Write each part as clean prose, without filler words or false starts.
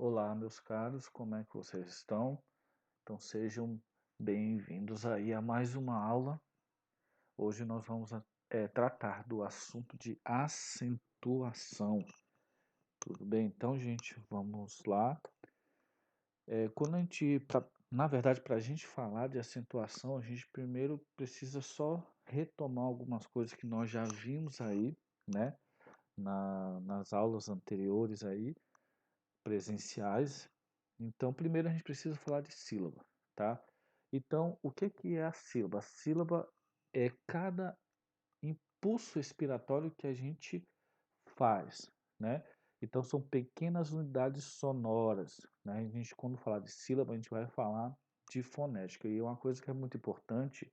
Olá, meus caros, como é que vocês estão? Então sejam bem-vindos aí a mais uma aula. Hoje nós vamos tratar do assunto de acentuação. Tudo bem? Então, gente, vamos lá. Quando a gente, na verdade, para a gente falar de acentuação, a gente primeiro precisa só retomar algumas coisas que nós já vimos aí, né, nas aulas anteriores aí, presenciais. Então, primeiro a gente precisa falar de sílaba, tá? Então, o que que é a sílaba? A sílaba é cada impulso expiratório que a gente faz, né? Então, são pequenas unidades sonoras, né? A gente, quando falar de sílaba, a gente vai falar de fonética. E uma coisa que é muito importante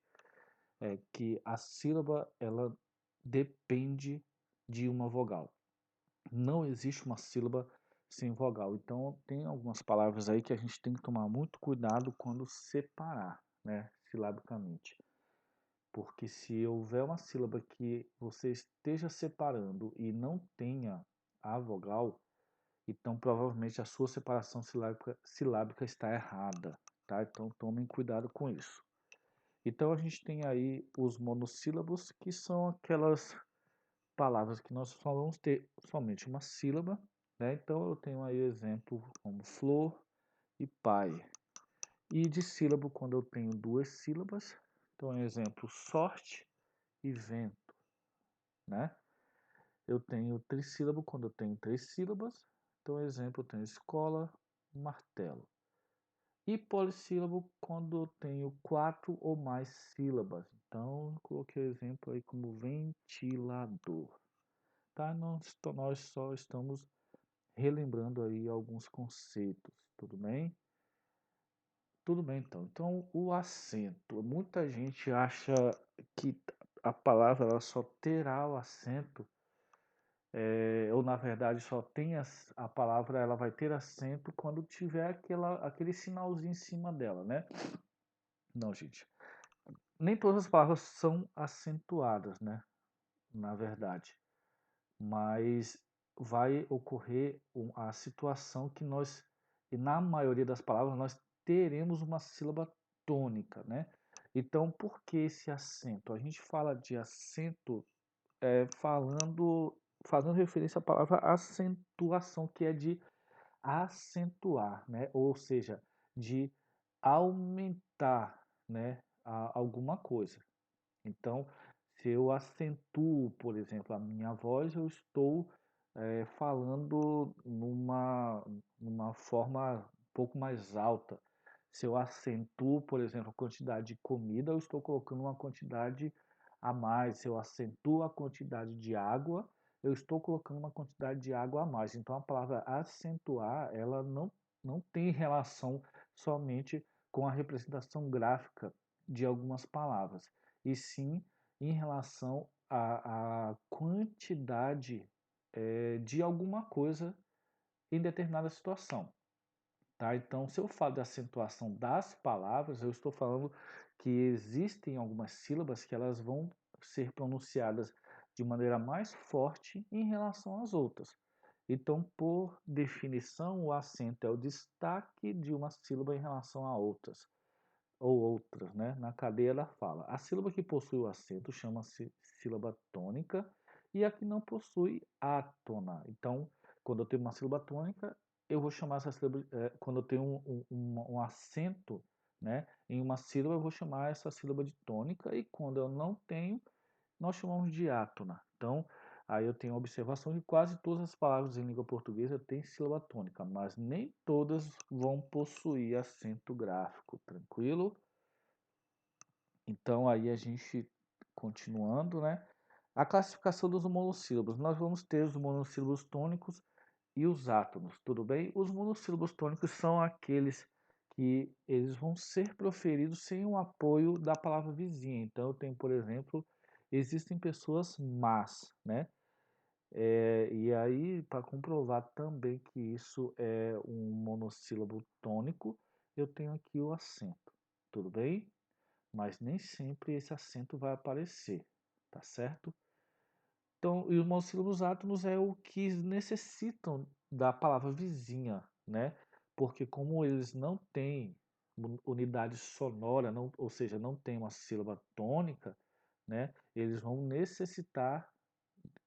é que a sílaba, ela depende de uma vogal. Não existe uma sílaba sem vogal. Então, tem algumas palavras aí que a gente tem que tomar muito cuidado quando separar, né, silabicamente. Porque se houver uma sílaba que você esteja separando e não tenha a vogal, então provavelmente a sua separação silábica está errada, tá? Então tomem cuidado com isso. Então a gente tem aí os monossílabos, que são aquelas palavras que nós só vamos ter somente uma sílaba, né? Então eu tenho aí exemplo como flor e pai. E de sílabo, quando eu tenho duas sílabas, então exemplo sorte e vento, né? Eu tenho trissílabo quando eu tenho três sílabas, então exemplo eu tenho escola, martelo. E polissílabo quando eu tenho quatro ou mais sílabas, então eu coloquei exemplo aí como ventilador. Tá? Nós só estamos relembrando aí alguns conceitos, tudo bem? Tudo bem, então. Então, o acento. Muita gente acha que a palavra ela só terá o acento, ou na verdade só tem a palavra, ela vai ter acento quando tiver aquele sinalzinho em cima dela, né? Não, gente. Nem todas as palavras são acentuadas, né? Na verdade. Mas vai ocorrer a situação que nós, e na maioria das palavras, nós teremos uma sílaba tônica, né? Então, por que esse acento? A gente fala de acento fazendo referência à palavra acentuação, que é de acentuar, né? Ou seja, de aumentar, né? Alguma coisa. Então, se eu acentuo, por exemplo, a minha voz, eu estou falando numa forma um pouco mais alta. Se eu acentuo, por exemplo, a quantidade de comida, eu estou colocando uma quantidade a mais. Se eu acentuo a quantidade de água, eu estou colocando uma quantidade de água a mais. Então, a palavra acentuar, ela não tem relação somente com a representação gráfica de algumas palavras, e sim em relação à quantidade de alguma coisa em determinada situação. Tá? Então, se eu falo de acentuação das palavras, eu estou falando que existem algumas sílabas que elas vão ser pronunciadas de maneira mais forte em relação às outras. Então, por definição, o acento é o destaque de uma sílaba em relação a outras ou outras, né, na cadeia da fala. A sílaba que possui o acento chama-se sílaba tônica e a que não possui átona. Então, quando eu tenho uma sílaba tônica, eu vou chamar essa sílaba, quando eu tenho um acento, né, em uma sílaba, eu vou chamar essa sílaba de tônica, e quando eu não tenho, nós chamamos de átona. Então, aí eu tenho a observação que quase todas as palavras em língua portuguesa têm sílaba tônica, mas nem todas vão possuir acento gráfico, tranquilo? Então, aí a gente, continuando, né? A classificação dos monossílabos. Nós vamos ter os monossílabos tônicos e os átonos, tudo bem? Os monossílabos tônicos são aqueles que eles vão ser proferidos sem o apoio da palavra vizinha. Então, eu tenho, por exemplo, existem pessoas más, né? E aí, para comprovar também que isso é um monossílabo tônico, eu tenho aqui o acento, tudo bem? Mas nem sempre esse acento vai aparecer, tá certo? Então, e os monossílabos átonos é o que necessitam da palavra vizinha, né? Porque como eles não têm unidade sonora, não, ou seja, não tem uma sílaba tônica, né? Eles vão necessitar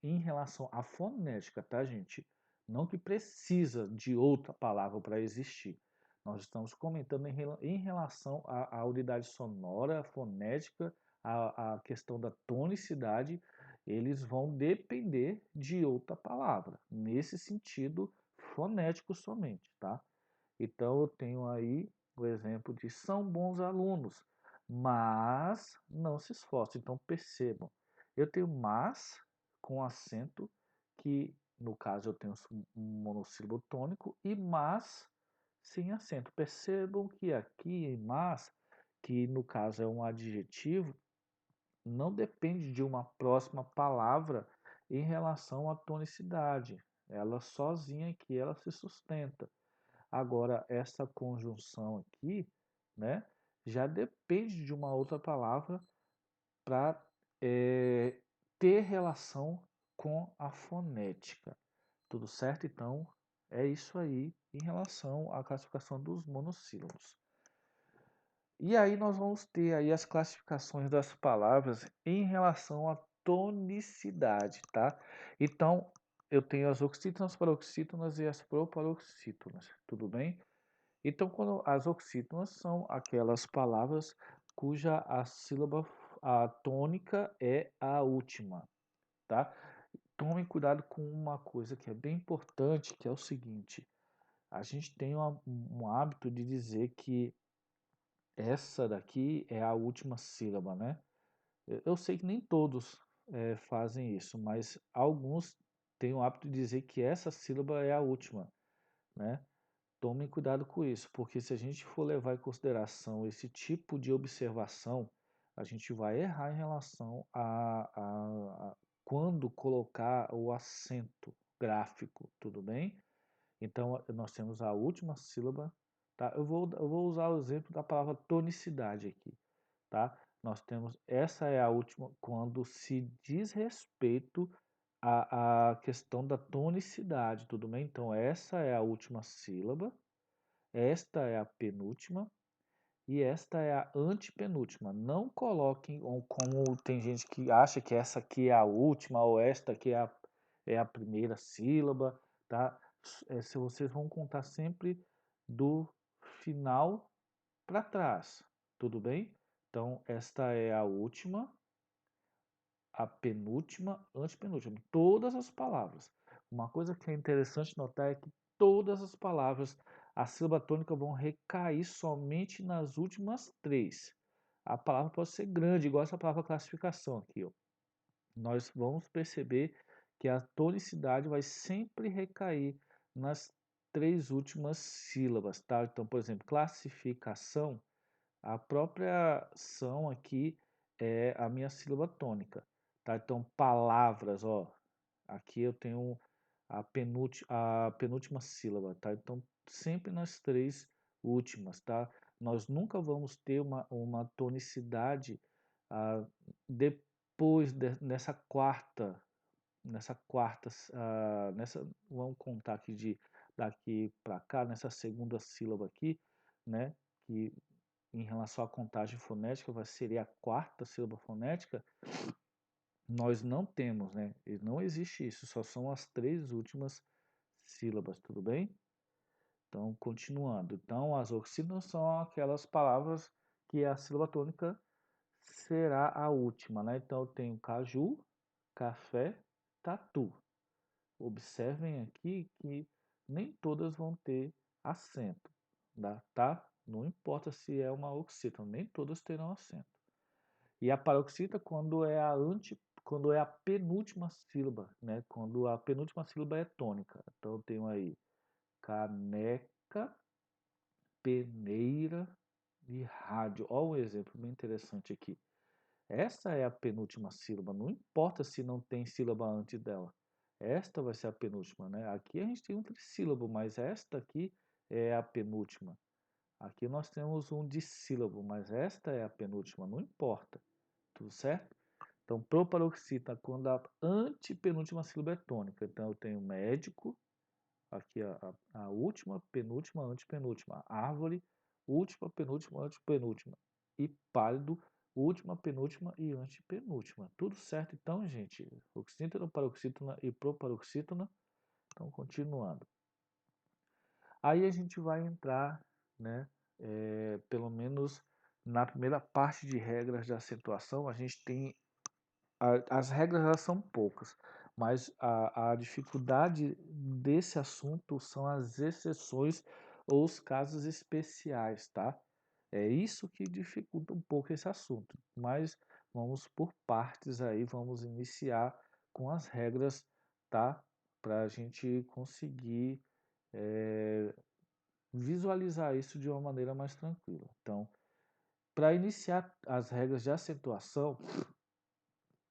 em relação à fonética, tá, gente? Não que precisa de outra palavra para existir. Nós estamos comentando em relação à unidade sonora, à fonética, à questão da tonicidade, eles vão depender de outra palavra, nesse sentido fonético somente, tá? Então eu tenho aí o exemplo de são bons alunos, mas não se esforçam. Então percebam, eu tenho mas com acento, que no caso eu tenho um monossílabo tônico, e mas sem acento. Percebam que aqui mas, que no caso é um adjetivo, não depende de uma próxima palavra em relação à tonicidade. Ela sozinha aqui, ela se sustenta. Agora, essa conjunção aqui, né, já depende de uma outra palavra para ter relação com a fonética. Tudo certo? Então, é isso aí em relação à classificação dos monossílabos. E aí nós vamos ter aí as classificações das palavras em relação à tonicidade, tá? Então, eu tenho as oxítonas, paroxítonas e as proparoxítonas, tudo bem? Então, quando as oxítonas são aquelas palavras cuja a sílaba a tônica é a última, tá? Tomem cuidado com uma coisa que é bem importante, que é o seguinte: a gente tem um hábito de dizer que essa daqui é a última sílaba, né? Eu sei que nem todos fazem isso, mas alguns têm o hábito de dizer que essa sílaba é a última, né? Tomem cuidado com isso, porque se a gente for levar em consideração esse tipo de observação, a gente vai errar em relação a quando colocar o acento gráfico, tudo bem? Então, nós temos a última sílaba, tá? Eu vou usar o exemplo da palavra tonicidade aqui, tá? Nós temos, essa é a última, quando se diz respeito à questão da tonicidade, tudo bem? Então, essa é a última sílaba, esta é a penúltima e esta é a antepenúltima. Não coloquem como tem gente que acha que essa aqui é a última ou esta aqui é a primeira sílaba, tá? Se vocês vão contar sempre do final para trás, tudo bem? Então, esta é a última, a penúltima, antepenúltima. Todas as palavras. Uma coisa que é interessante notar é que todas as palavras, a sílaba tônica vão recair somente nas últimas três. A palavra pode ser grande, igual essa palavra classificação aqui, ó. Nós vamos perceber que a tonicidade vai sempre recair nas três últimas sílabas, tá? Então, por exemplo, classificação, a própria ação aqui é a minha sílaba tônica, tá? Então, palavras, ó, aqui eu tenho a penúltima sílaba, tá? Então, sempre nas três últimas, tá? Nós nunca vamos ter uma tonicidade depois vamos contar aqui daqui para cá, nessa segunda sílaba aqui, né? Que em relação à contagem fonética, seria a quarta sílaba fonética, nós não temos, né? Não existe isso, só são as três últimas sílabas, tudo bem? Então, continuando. Então, as oxítonas são aquelas palavras que a sílaba tônica será a última, né? Então, eu tenho caju, café, tatu. Observem aqui que nem todas vão ter acento, tá? Não importa se é uma oxítona, nem todas terão acento. E a paroxítona quando é a penúltima sílaba, né? Quando a penúltima sílaba é tônica. Então eu tenho aí caneca, peneira e rádio. Olha um exemplo bem interessante aqui. Essa é a penúltima sílaba, não importa se não tem sílaba antes dela. Esta vai ser a penúltima, né? Aqui a gente tem um trissílabo, mas esta aqui é a penúltima. Aqui nós temos um dissílabo, mas esta é a penúltima, não importa. Tudo certo? Então, proparoxítona, quando a antepenúltima sílaba é tônica. Então, eu tenho médico, aqui a última, penúltima, antepenúltima. Árvore, última, penúltima, antepenúltima. E pálido, última, penúltima e antepenúltima. Tudo certo então, gente? Oxítona, paroxítona e proparoxítona. Então, continuando. Aí a gente vai entrar, né, pelo menos na primeira parte de regras de acentuação, a gente tem as regras elas são poucas, mas a dificuldade desse assunto são as exceções ou os casos especiais, tá? É isso que dificulta um pouco esse assunto, mas vamos por partes aí, vamos iniciar com as regras, tá? Para a gente conseguir visualizar isso de uma maneira mais tranquila. Então, para iniciar as regras de acentuação,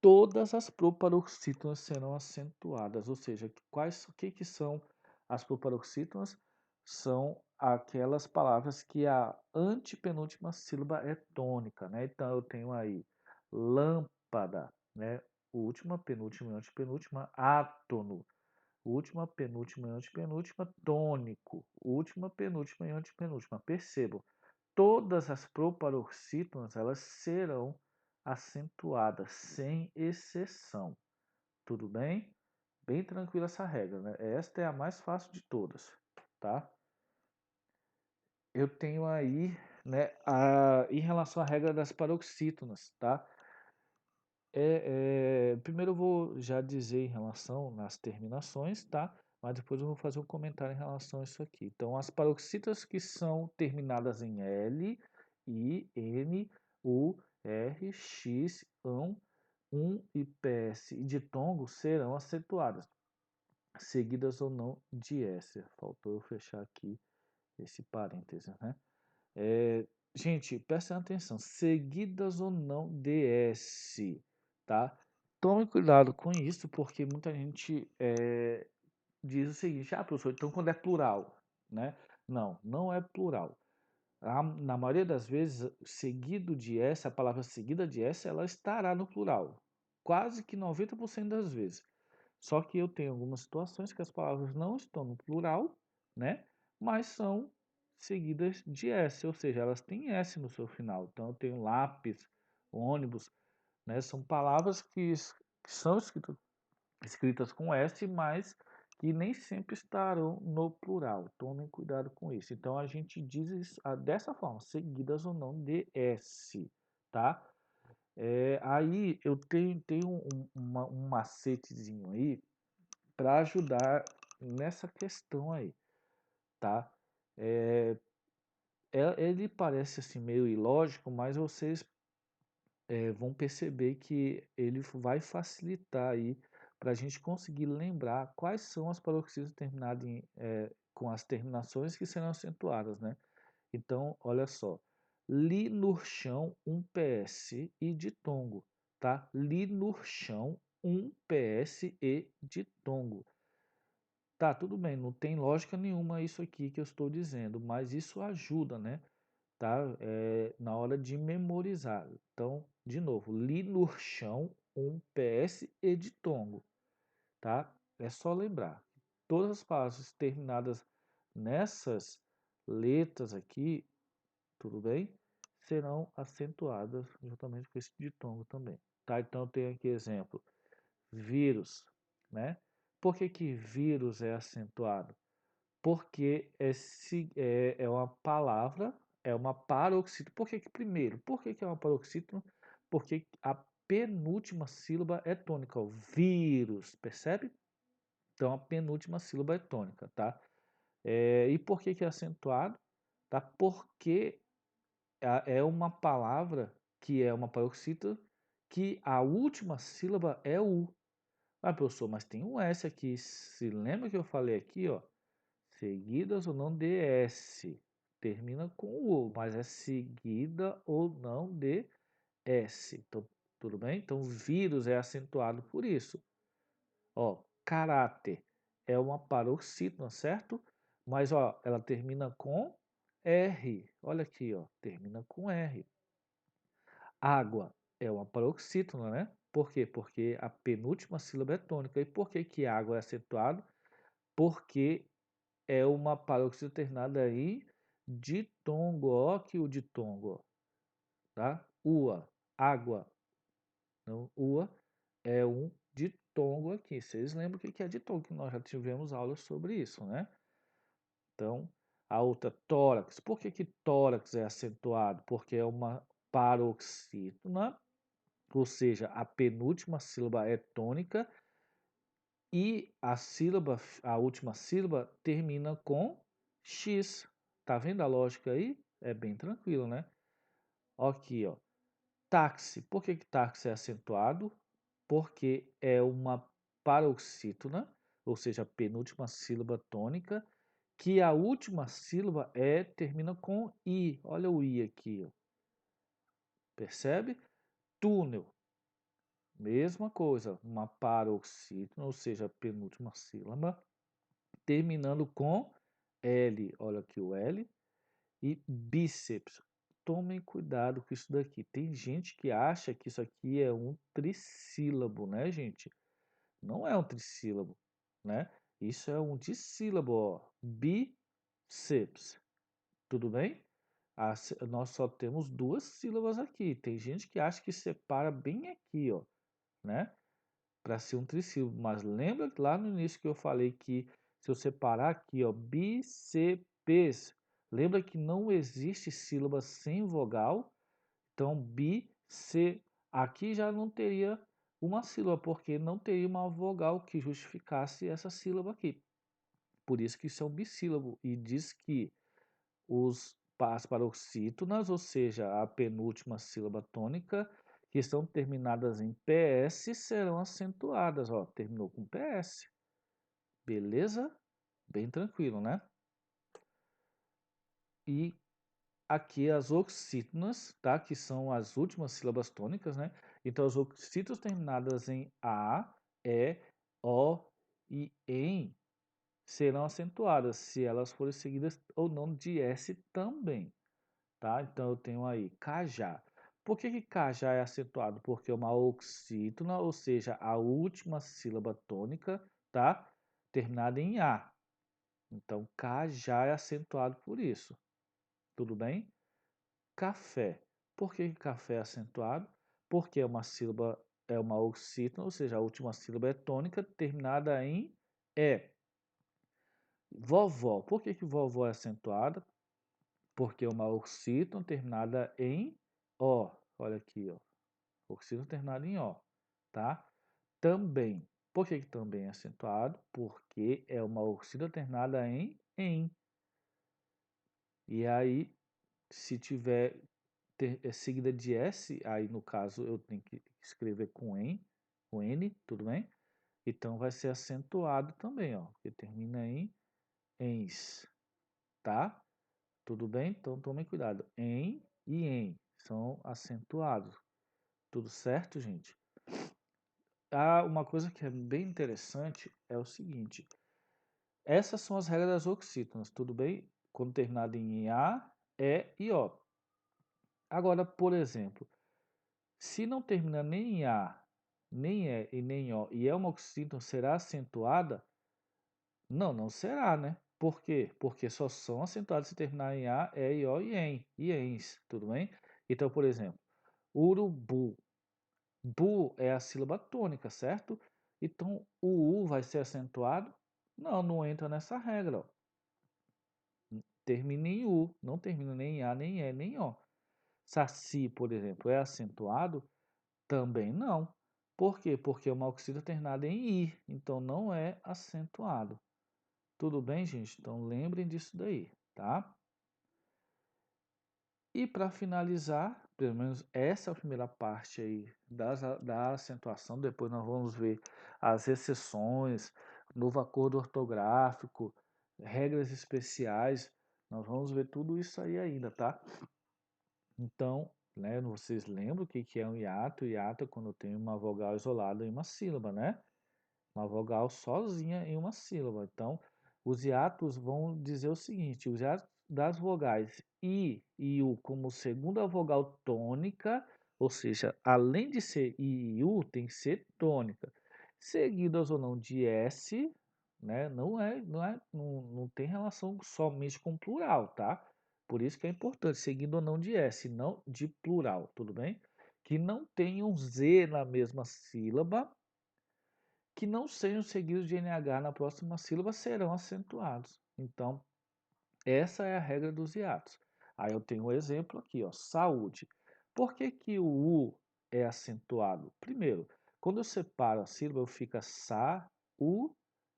todas as proparoxítonas serão acentuadas, ou seja, o que são as proparoxítonas? São aquelas palavras que a antepenúltima sílaba é tônica, né? Então eu tenho aí lâmpada, né? Última, penúltima e antepenúltima, átono. Última, penúltima e antepenúltima, tônico. Última, penúltima e antepenúltima. Percebam, todas as proparoxítonas elas serão acentuadas, sem exceção. Tudo bem? Bem tranquila essa regra, né? Esta é a mais fácil de todas, tá? Eu tenho aí, né, em relação à regra das paroxítonas, tá? Primeiro eu vou já dizer em relação nas terminações, tá? Mas depois eu vou fazer um comentário em relação a isso aqui. Então, as paroxítonas que são terminadas em L, I, N, U, R, X, ão, e PS e ditongo serão acentuadas, seguidas ou não de S. Faltou eu fechar aqui esse parêntese, né? Gente, prestem atenção, seguidas ou não de S, tá? Tome cuidado com isso, porque muita gente diz o seguinte, professor, então quando é plural, né? Não, não é plural. Na maioria das vezes, seguido de S, a palavra seguida de S, ela estará no plural. Quase que 90% das vezes. Só que eu tenho algumas situações que as palavras não estão no plural, né? Mas são seguidas de S, ou seja, elas têm S no seu final. Então eu tenho lápis, ônibus, né? São palavras que são escritas com S, mas que nem sempre estarão no plural. Tomem cuidado com isso. Então a gente diz isso, dessa forma, seguidas ou não de S, tá? Aí eu tenho um macetezinho aí para ajudar nessa questão aí, tá? Ele parece assim meio ilógico, mas vocês vão perceber que ele vai facilitar aí para a gente conseguir lembrar quais são as paroxítonas terminadas com as terminações que serão acentuadas, né? Então, olha só, li no chão um PS e ditongo, tá? Li no chão um PS e ditongo. Tá, tudo bem, não tem lógica nenhuma isso aqui que eu estou dizendo, mas isso ajuda, né? Tá? Na hora de memorizar. Então, de novo, li no chão um PS e ditongo, tá? É só lembrar. Todas as palavras terminadas nessas letras aqui, tudo bem? Serão acentuadas juntamente com esse ditongo também, tá? Então, tem aqui exemplo, vírus, né? Por que que vírus é acentuado? Porque é uma palavra, é uma paroxítona. Por que que primeiro? Por que que é uma paroxítona? Porque a penúltima sílaba é tônica, o vírus, percebe? Então a penúltima sílaba é tônica, tá? E por que que é acentuado? Tá? Porque é uma palavra que é uma paroxítona que a última sílaba é U. Ah, professor, mas tem um S aqui. Se lembra que eu falei aqui, ó? Seguidas ou não de S. Termina com U, mas é seguida ou não de S. Então, tudo bem? Então, vírus é acentuado por isso. Ó, caráter é uma paroxítona, certo? Mas, ó, ela termina com R. Olha aqui, ó, termina com R. Água é uma paroxítona, né? Por quê? Porque a penúltima sílaba é tônica. E por que que água é acentuado? Porque é uma paroxítona terminada em ditongo. Ó, aqui o ditongo, ó, tá? Ua, água. Então, ua é um ditongo aqui. Vocês lembram o que é ditongo? Que nós já tivemos aulas sobre isso, né? Então, a outra, tórax. Por que tórax é acentuado? Porque é uma paroxítona, ou seja, a penúltima sílaba é tônica e a última sílaba termina com X. Tá vendo a lógica aí? É bem tranquilo, né? Aqui, ó. Táxi. Por que táxi é acentuado? Porque é uma paroxítona, ou seja, a penúltima sílaba tônica, que a última sílaba termina com I. Olha o I aqui, ó. Percebe? Túnel. Mesma coisa, uma paroxítona, ou seja, a penúltima sílaba, terminando com L. Olha aqui o L. E bíceps. Tomem cuidado com isso daqui. Tem gente que acha que isso aqui é um trissílabo, né, gente? Não é um trissílabo, né? Isso é um dissílabo, ó. Bíceps. Tudo bem? Nós só temos duas sílabas aqui. Tem gente que acha que separa bem aqui, ó, né? Para ser um trissílabo. Mas lembra que lá no início que eu falei que se eu separar aqui, ó, bíceps, lembra que não existe sílaba sem vogal? Então, bíceps, aqui já não teria uma sílaba, porque não teria uma vogal que justificasse essa sílaba aqui. Por isso que isso é um bissílabo. E diz que as paroxítonas, ou seja, a penúltima sílaba tônica, que estão terminadas em PS, serão acentuadas. Ó, terminou com PS. Beleza? Bem tranquilo, né? E aqui as oxítonas, tá? Que são as últimas sílabas tônicas, né? Então, as oxítonas terminadas em A, E, O e EM serão acentuadas, se elas forem seguidas ou não de S também, tá? Então, eu tenho aí cajá. Por que cajá é acentuado? Porque é uma oxítona, ou seja, a última sílaba tônica, tá? Terminada em A. Então, cajá é acentuado por isso. Tudo bem? Café. Por que café é acentuado? Porque é uma sílaba, é uma oxítona, ou seja, a última sílaba é tônica, terminada em E. Vovó. Por que vovó é acentuada? Porque é uma oxítona terminada em O. Olha aqui, ó. Oxítona terminada em O, tá? Também. Por que também é acentuado? Porque é uma oxítona terminada em. E aí, se tiver seguida de S, aí no caso eu tenho que escrever com N, tudo bem? Então vai ser acentuado também, ó, porque termina em ens, tá? Tudo bem? Então tomem cuidado. Em e em são acentuados. Tudo certo, gente? Ah, uma coisa que é bem interessante é o seguinte. Essas são as regras das oxítonas, tudo bem? Quando terminado em A, E e O. Agora, por exemplo, se não termina nem em A, nem E e nem O, e é uma oxítona, será acentuada? Não, não será, né? Por quê? Porque só são acentuadas se terminar em A, E, O e EM, e ENS, tudo bem? Então, por exemplo, urubu. Bu é a sílaba tônica, certo? Então, o U vai ser acentuado? Não, não entra nessa regra, ó. Termina em U, não termina nem em A, nem em E, nem em O. Saci, por exemplo, é acentuado? Também não. Por quê? Porque é uma oxida terminada em I, então não é acentuado. Tudo bem, gente? Então lembrem disso daí, tá? E para finalizar, pelo menos essa é a primeira parte aí da acentuação, depois nós vamos ver as exceções, novo acordo ortográfico, regras especiais, nós vamos ver tudo isso aí ainda, tá? Então, né, vocês lembram o que é um hiato? Hiato é quando tem uma vogal isolada em uma sílaba, né? Uma vogal sozinha em uma sílaba. Então, os hiatos vão dizer o seguinte: os hiatos das vogais I e U como segunda vogal tônica, ou seja, além de ser I e U, tem que ser tônica, seguidas ou não de S, né? Não tem relação somente com plural, tá? Por isso que é importante, seguindo ou não de S, não de plural, tudo bem? Que não tenha um Z na mesma sílaba, que não sejam seguidos de NH na próxima sílaba, serão acentuados. Então, essa é a regra dos hiatos. Aí eu tenho um exemplo aqui, ó, saúde. Por que que o U é acentuado? Primeiro, quando eu separo a sílaba, eu fica sa, u,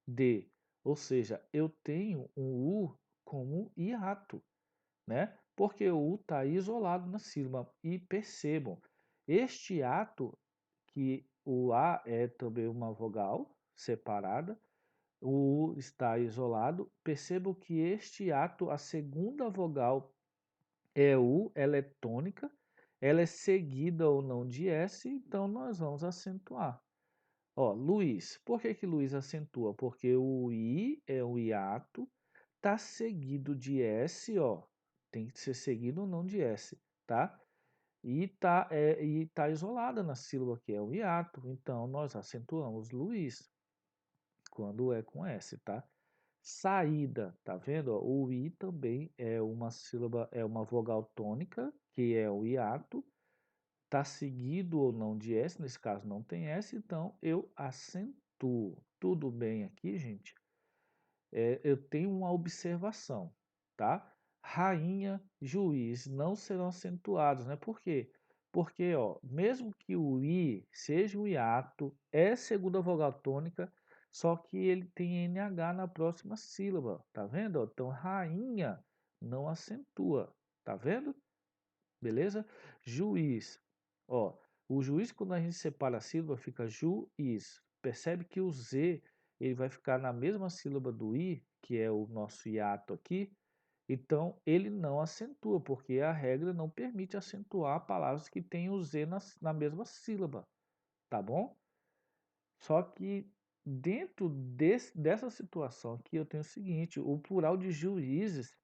d. Ou seja, eu tenho um U como hiato, né? Porque o U está isolado na sílaba. E percebam, este hiato, que o A é também uma vogal separada, o U está isolado. Percebo que este ato, a segunda vogal é U, ela é tônica, ela é seguida ou não de S, então nós vamos acentuar. Ó, Luiz, por que que Luiz acentua? Porque o I é um hiato, tá seguido de S, ó, tem que ser seguido ou não de S, tá? E tá isolada na sílaba que é o hiato, então nós acentuamos Luiz quando é com S, tá? Saída, tá vendo? Ó, o I também é uma sílaba, é uma vogal tônica, que é o hiato, tá seguido ou não de S, nesse caso não tem S, então eu acentuo. Tudo bem aqui, gente? Eu tenho uma observação, tá? Rainha, juiz não serão acentuados, né? Por quê? Porque, ó, mesmo que o I seja um hiato, é segunda vogal tônica, só que ele tem NH na próxima sílaba, tá vendo? Ó? Então, rainha não acentua, tá vendo? Beleza? Juiz, ó, o juiz quando a gente separa a sílaba fica juiz. Percebe que o Z ele vai ficar na mesma sílaba do I, que é o nosso hiato aqui, então ele não acentua, porque a regra não permite acentuar palavras que têm o Z na mesma sílaba, tá bom? Só que dessa situação aqui eu tenho o seguinte, o plural de juízes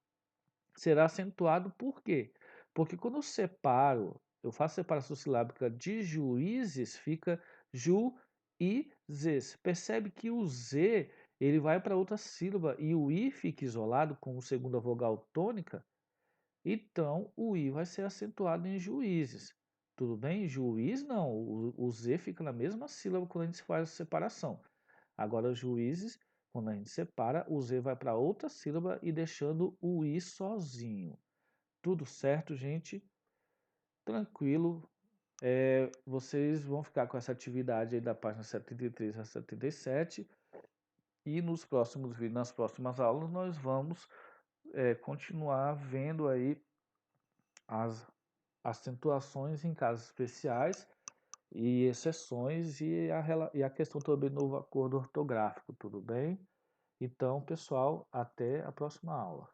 será acentuado por quê? Porque quando eu faço separação silábica de juízes, fica juízes. Percebe que o Z ele vai para outra sílaba e o I fica isolado como segunda vogal tônica, então o I vai ser acentuado em juízes. Tudo bem? Juiz não, o Z fica na mesma sílaba quando a gente faz a separação. Agora, juízes, quando a gente separa, o Z vai para outra sílaba e deixando o I sozinho. Tudo certo, gente? Tranquilo. Vocês vão ficar com essa atividade aí da página 73 a 77 e nos próximos vídeos, nas próximas aulas, nós vamos continuar vendo aí as acentuações em casos especiais e exceções e a questão também do novo acordo ortográfico, tudo bem? Então, pessoal, até a próxima aula.